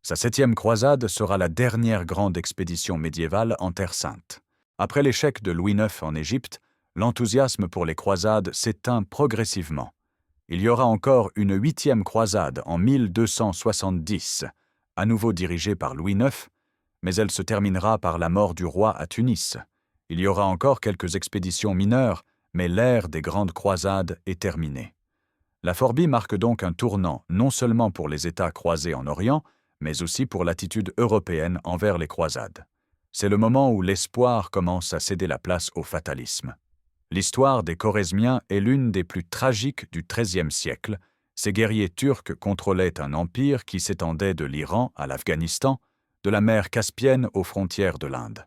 [SPEAKER 1] Sa 7e croisade sera la dernière grande expédition médiévale en Terre Sainte. Après l'échec de Louis IX en Égypte, l'enthousiasme pour les croisades s'éteint progressivement. Il y aura encore une 8e croisade en 1270, à nouveau dirigée par Louis IX, mais elle se terminera par la mort du roi à Tunis. Il y aura encore quelques expéditions mineures, mais l'ère des grandes croisades est terminée. La Forbie marque donc un tournant non seulement pour les États croisés en Orient, mais aussi pour l'attitude européenne envers les croisades. C'est le moment où l'espoir commence à céder la place au fatalisme. L'histoire des Choresmiens est l'une des plus tragiques du XIIIe siècle. Ces guerriers turcs contrôlaient un empire qui s'étendait de l'Iran à l'Afghanistan, de la mer Caspienne aux frontières de l'Inde.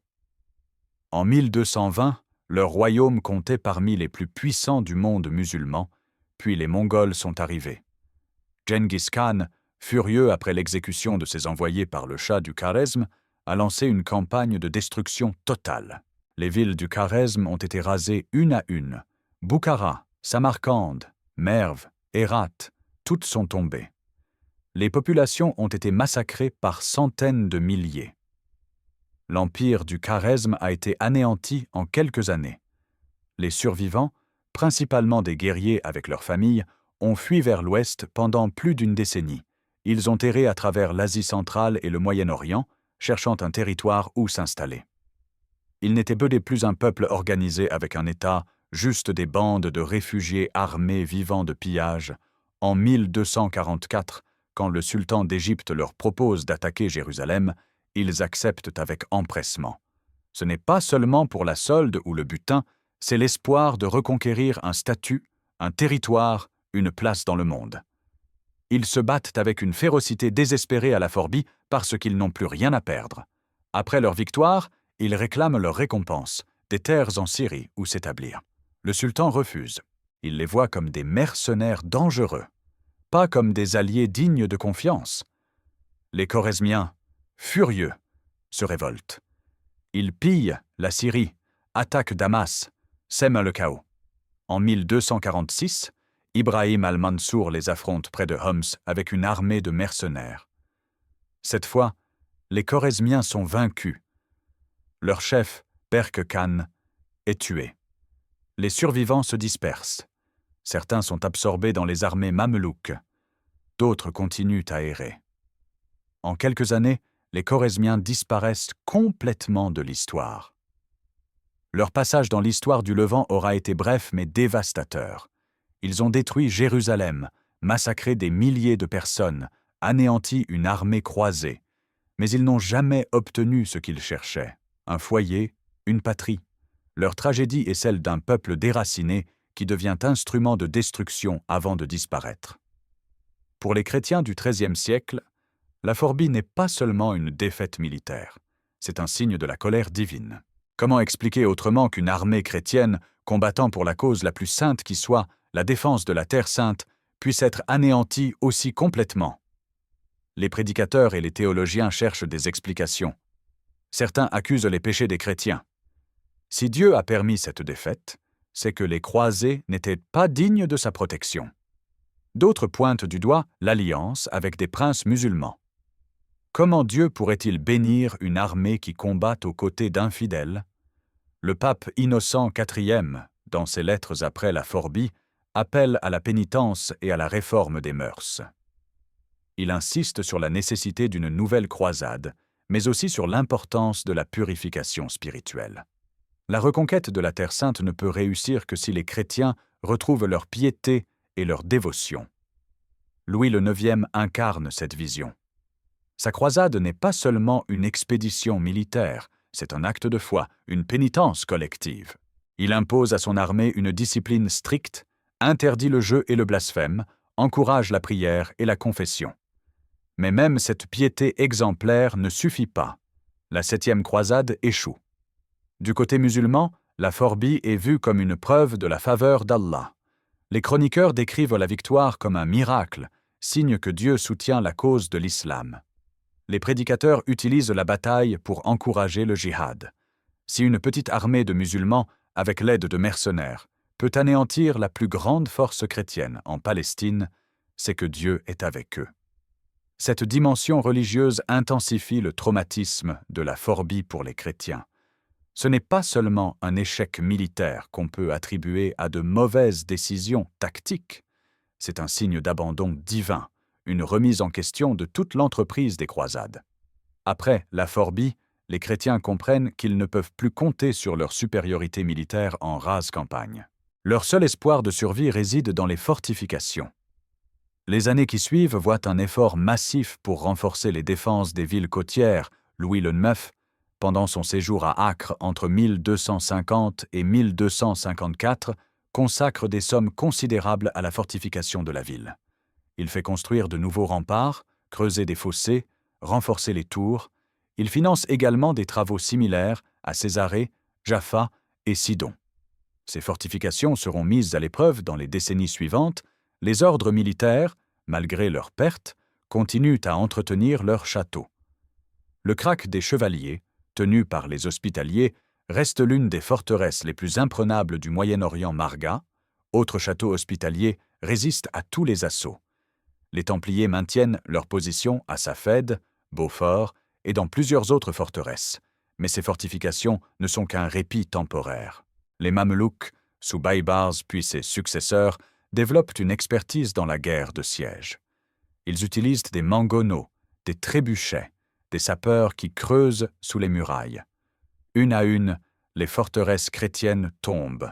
[SPEAKER 1] En 1220, leur royaume comptait parmi les plus puissants du monde musulman, puis les Mongols sont arrivés. Genghis Khan, furieux après l'exécution de ses envoyés par le Shah du Khwarezm, a lancé une campagne de destruction totale. Les villes du Khwarezm ont été rasées une à une. Boukhara, Samarcande, Merv, Hérat, toutes sont tombées. Les populations ont été massacrées par centaines de milliers. L'empire du Khwarezm a été anéanti en quelques années. Les survivants, principalement des guerriers avec leurs familles, ont fui vers l'ouest pendant plus d'une décennie. Ils ont erré à travers l'Asie centrale et le Moyen-Orient, cherchant un territoire où s'installer. Ils n'étaient plus un peuple organisé avec un État, juste des bandes de réfugiés armés vivant de pillage. En 1244, quand le sultan d'Égypte leur propose d'attaquer Jérusalem, ils acceptent avec empressement. Ce n'est pas seulement pour la solde ou le butin, c'est l'espoir de reconquérir un statut, un territoire, une place dans le monde. Ils se battent avec une férocité désespérée à la Forbie parce qu'ils n'ont plus rien à perdre. Après leur victoire, ils réclament leur récompense, des terres en Syrie où s'établir. Le sultan refuse. Il les voit comme des mercenaires dangereux, pas comme des alliés dignes de confiance. Les Choresmiens, furieux, se révoltent. Ils pillent la Syrie, attaquent Damas, sèment le chaos. En 1246, Ibrahim al-Mansour les affronte près de Homs avec une armée de mercenaires. Cette fois, les Choresmiens sont vaincus. Leur chef, Berke Khan, est tué. Les survivants se dispersent. Certains sont absorbés dans les armées mamelouques. D'autres continuent à errer. En quelques années, les Choresmiens disparaissent complètement de l'histoire. Leur passage dans l'histoire du Levant aura été bref mais dévastateur. Ils ont détruit Jérusalem, massacré des milliers de personnes, anéanti une armée croisée. Mais ils n'ont jamais obtenu ce qu'ils cherchaient. Un foyer, une patrie. Leur tragédie est celle d'un peuple déraciné qui devient instrument de destruction avant de disparaître. Pour les chrétiens du XIIIe siècle, la Forbie n'est pas seulement une défaite militaire, c'est un signe de la colère divine. Comment expliquer autrement qu'une armée chrétienne, combattant pour la cause la plus sainte qui soit, la défense de la Terre Sainte, puisse être anéantie aussi complètement? Les prédicateurs et les théologiens cherchent des explications. Certains accusent les péchés des chrétiens. Si Dieu a permis cette défaite, c'est que les croisés n'étaient pas dignes de sa protection. D'autres pointent du doigt l'alliance avec des princes musulmans. Comment Dieu pourrait-il bénir une armée qui combat aux côtés d'infidèles? Le pape Innocent IV, dans ses lettres après la Forbie, appelle à la pénitence et à la réforme des mœurs. Il insiste sur la nécessité d'une nouvelle croisade, mais aussi sur l'importance de la purification spirituelle. La reconquête de la Terre Sainte ne peut réussir que si les chrétiens retrouvent leur piété et leur dévotion. Louis IX incarne cette vision. Sa croisade n'est pas seulement une expédition militaire, c'est un acte de foi, une pénitence collective. Il impose à son armée une discipline stricte, interdit le jeu et le blasphème, encourage la prière et la confession. Mais même cette piété exemplaire ne suffit pas. La 7e croisade échoue. Du côté musulman, la Forbie est vue comme une preuve de la faveur d'Allah. Les chroniqueurs décrivent la victoire comme un miracle, signe que Dieu soutient la cause de l'islam. Les prédicateurs utilisent la bataille pour encourager le djihad. Si une petite armée de musulmans, avec l'aide de mercenaires, peut anéantir la plus grande force chrétienne en Palestine, c'est que Dieu est avec eux. Cette dimension religieuse intensifie le traumatisme de la Forbie pour les chrétiens. Ce n'est pas seulement un échec militaire qu'on peut attribuer à de mauvaises décisions tactiques. C'est un signe d'abandon divin, une remise en question de toute l'entreprise des croisades. Après la Forbie, les chrétiens comprennent qu'ils ne peuvent plus compter sur leur supériorité militaire en rase campagne. Leur seul espoir de survie réside dans les fortifications. Les années qui suivent voient un effort massif pour renforcer les défenses des villes côtières. Louis le IX, pendant son séjour à Acre entre 1250 et 1254, consacre des sommes considérables à la fortification de la ville. Il fait construire de nouveaux remparts, creuser des fossés, renforcer les tours. Il finance également des travaux similaires à Césarée, Jaffa et Sidon. Ces fortifications seront mises à l'épreuve dans les décennies suivantes. Les ordres militaires, malgré leurs pertes, continuent à entretenir leurs châteaux. Le krach des chevaliers, tenu par les hospitaliers, reste l'une des forteresses les plus imprenables du Moyen-Orient. Marga, autre château hospitalier, résiste à tous les assauts. Les Templiers maintiennent leur position à Safed, Beaufort et dans plusieurs autres forteresses, mais ces fortifications ne sont qu'un répit temporaire. Les Mamelouks, sous Baïbars puis ses successeurs, développent une expertise dans la guerre de siège. Ils utilisent des mangonneaux, des trébuchets, des sapeurs qui creusent sous les murailles. Une à une, les forteresses chrétiennes tombent.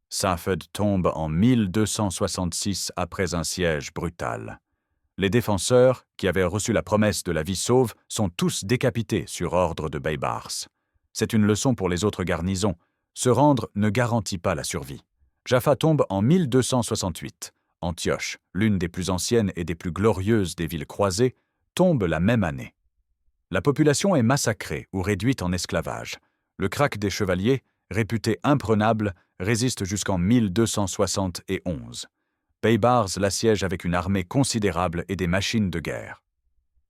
[SPEAKER 1] Safed tombe en 1266 après un siège brutal. Les défenseurs, qui avaient reçu la promesse de la vie sauve, sont tous décapités sur ordre de Baïbars. C'est une leçon pour les autres garnisons. Se rendre ne garantit pas la survie. Jaffa tombe en 1268. Antioche, l'une des plus anciennes et des plus glorieuses des villes croisées, tombe la même année. La population est massacrée ou réduite en esclavage. Le krach des chevaliers, réputé imprenable, résiste jusqu'en 1271. Baïbars l'assiège avec une armée considérable et des machines de guerre.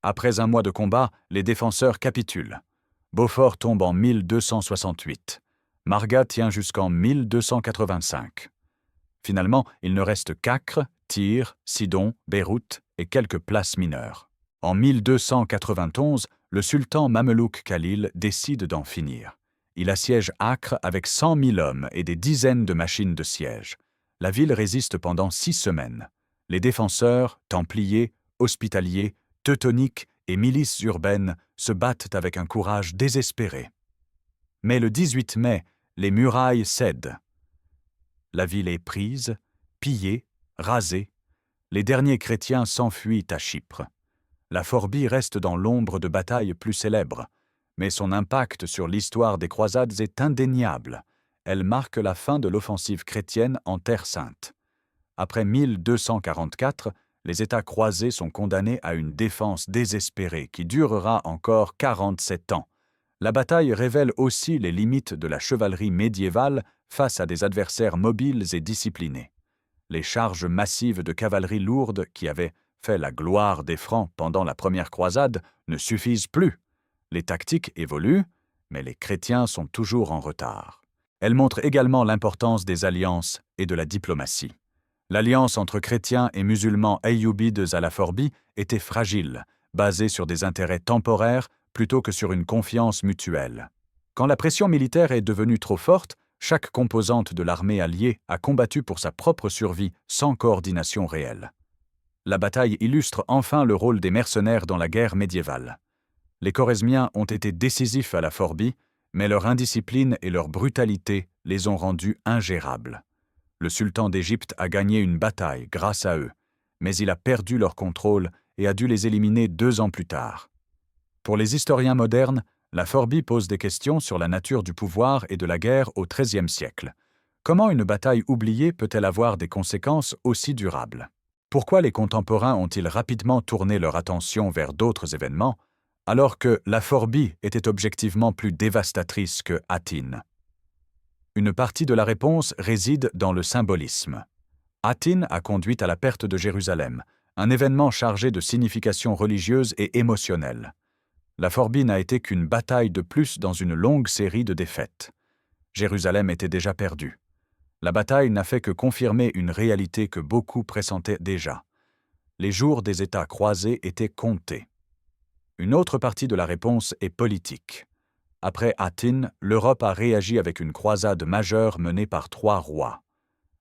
[SPEAKER 1] Après un mois de combat, les défenseurs capitulent. Beaufort tombe en 1268. Marga tient jusqu'en 1285. Finalement, il ne reste qu'Acre, Tyr, Sidon, Beyrouth et quelques places mineures. En 1291, le sultan mamelouk Khalil décide d'en finir. Il assiège Acre avec 100 000 hommes et des dizaines de machines de siège. La ville résiste pendant 6 semaines. Les défenseurs, templiers, hospitaliers, teutoniques et milices urbaines se battent avec un courage désespéré. Mais le 18 mai, les murailles cèdent. La ville est prise, pillée, rasée. Les derniers chrétiens s'enfuient à Chypre. La Forbie reste dans l'ombre de batailles plus célèbres, mais son impact sur l'histoire des croisades est indéniable. Elle marque la fin de l'offensive chrétienne en Terre sainte. Après 1244, les États croisés sont condamnés à une défense désespérée qui durera encore 47 ans. La bataille révèle aussi les limites de la chevalerie médiévale face à des adversaires mobiles et disciplinés. Les charges massives de cavalerie lourde qui avaient fait la gloire des Francs pendant la première croisade ne suffisent plus. Les tactiques évoluent, mais les chrétiens sont toujours en retard. Elle montre également l'importance des alliances et de la diplomatie. L'alliance entre chrétiens et musulmans ayyoubides à la Forbie était fragile, basée sur des intérêts temporaires plutôt que sur une confiance mutuelle. Quand la pression militaire est devenue trop forte, chaque composante de l'armée alliée a combattu pour sa propre survie sans coordination réelle. La bataille illustre enfin le rôle des mercenaires dans la guerre médiévale. Les Choresmiens ont été décisifs à la Forbie, mais leur indiscipline et leur brutalité les ont rendus ingérables. Le sultan d'Égypte a gagné une bataille grâce à eux, mais il a perdu leur contrôle et a dû les éliminer 2 ans plus tard. Pour les historiens modernes, la Forbie pose des questions sur la nature du pouvoir et de la guerre au XIIIe siècle. Comment une bataille oubliée peut-elle avoir des conséquences aussi durables? Pourquoi les contemporains ont-ils rapidement tourné leur attention vers d'autres événements? alors que la Forbie était objectivement plus dévastatrice que Hattin. Une partie de la réponse réside dans le symbolisme. Hattin a conduit à la perte de Jérusalem, un événement chargé de signification religieuse et émotionnelle. La Forbie n'a été qu'une bataille de plus dans une longue série de défaites. Jérusalem était déjà perdue. La bataille n'a fait que confirmer une réalité que beaucoup pressentaient déjà. Les jours des États croisés étaient comptés. Une autre partie de la réponse est politique. Après Hattin, l'Europe a réagi avec une croisade majeure menée par 3 rois.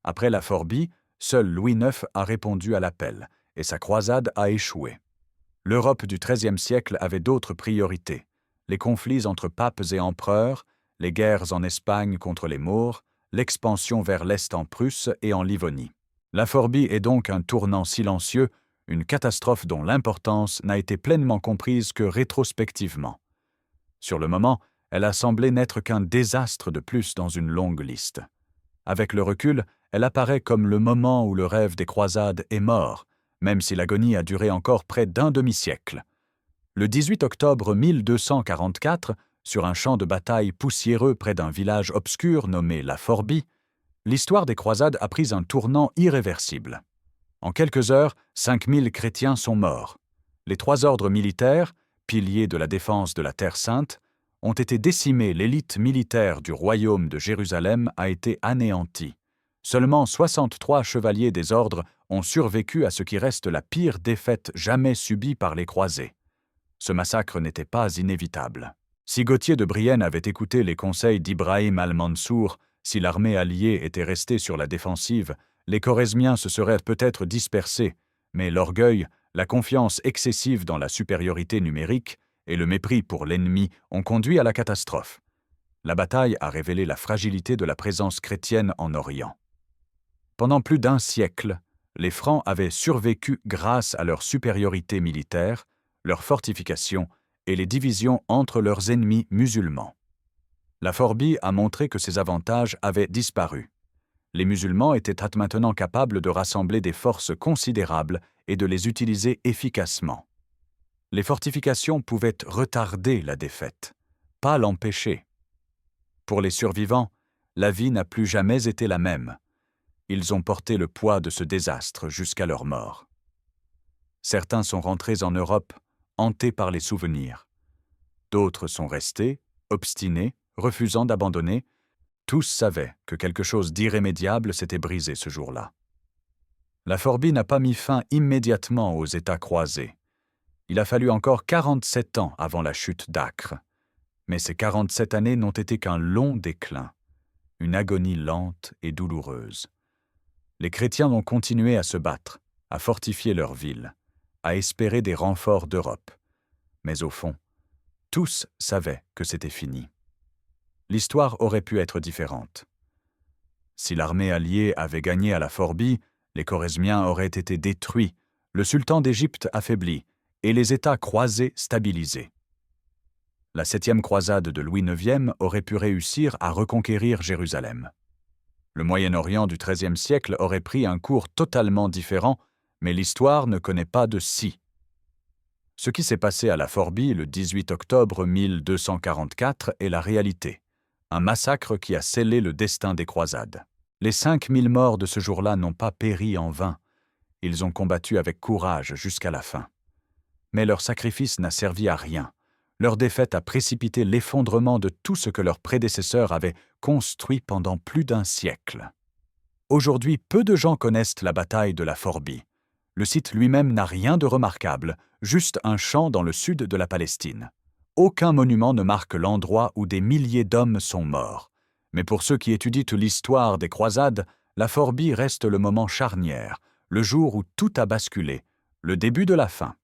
[SPEAKER 1] Après la Forbie, seul Louis IX a répondu à l'appel, et sa croisade a échoué. L'Europe du XIIIe siècle avait d'autres priorités. Les conflits entre papes et empereurs, les guerres en Espagne contre les Maures, l'expansion vers l'Est en Prusse et en Livonie. La Forbie est donc un tournant silencieux, une catastrophe dont l'importance n'a été pleinement comprise que rétrospectivement. Sur le moment, elle a semblé n'être qu'un désastre de plus dans une longue liste. Avec le recul, elle apparaît comme le moment où le rêve des croisades est mort, même si l'agonie a duré encore près d'un demi-siècle. Le 18 octobre 1244, sur un champ de bataille poussiéreux près d'un village obscur nommé la Forbie, l'histoire des croisades a pris un tournant irréversible. En quelques heures, 5000 chrétiens sont morts. Les 3 ordres militaires, piliers de la défense de la Terre Sainte, ont été décimés. L'élite militaire du royaume de Jérusalem a été anéantie. Seulement 63 chevaliers des ordres ont survécu à ce qui reste la pire défaite jamais subie par les croisés. Ce massacre n'était pas inévitable. Si Gauthier de Brienne avait écouté les conseils d'Ibrahim al-Mansour, si l'armée alliée était restée sur la défensive, les Choresmiens se seraient peut-être dispersés, mais l'orgueil, la confiance excessive dans la supériorité numérique et le mépris pour l'ennemi ont conduit à la catastrophe. La bataille a révélé la fragilité de la présence chrétienne en Orient. Pendant plus d'1 siècle, les Francs avaient survécu grâce à leur supériorité militaire, leurs fortifications et les divisions entre leurs ennemis musulmans. La Forbie a montré que ces avantages avaient disparu. Les musulmans étaient maintenant capables de rassembler des forces considérables et de les utiliser efficacement. Les fortifications pouvaient retarder la défaite, pas l'empêcher. Pour les survivants, la vie n'a plus jamais été la même. Ils ont porté le poids de ce désastre jusqu'à leur mort. Certains sont rentrés en Europe, hantés par les souvenirs. D'autres sont restés, obstinés, refusant d'abandonner. Tous savaient que quelque chose d'irrémédiable s'était brisé ce jour-là. La Forbie n'a pas mis fin immédiatement aux États croisés. Il a fallu encore 47 ans avant la chute d'Acre. Mais ces 47 années n'ont été qu'un long déclin, une agonie lente et douloureuse. Les chrétiens ont continué à se battre, à fortifier leur ville, à espérer des renforts d'Europe. Mais au fond, tous savaient que c'était fini. L'histoire aurait pu être différente. Si l'armée alliée avait gagné à la Forbie, les Choresmiens auraient été détruits, le sultan d'Égypte affaibli et les États croisés stabilisés. La 7e croisade de Louis IX aurait pu réussir à reconquérir Jérusalem. Le Moyen-Orient du XIIIe siècle aurait pris un cours totalement différent, mais l'histoire ne connaît pas de si. Ce qui s'est passé à la Forbie le 18 octobre 1244 est la réalité, un massacre qui a scellé le destin des croisades. Les 5000 morts de ce jour-là n'ont pas péri en vain. Ils ont combattu avec courage jusqu'à la fin. Mais leur sacrifice n'a servi à rien. Leur défaite a précipité l'effondrement de tout ce que leurs prédécesseurs avaient construit pendant plus d'1 siècle. Aujourd'hui, peu de gens connaissent la bataille de la Forbie. Le site lui-même n'a rien de remarquable, juste un champ dans le sud de la Palestine. Aucun monument ne marque l'endroit où des milliers d'hommes sont morts. Mais pour ceux qui étudient l'histoire des croisades, la Forbie reste le moment charnière, le jour où tout a basculé, le début de la fin.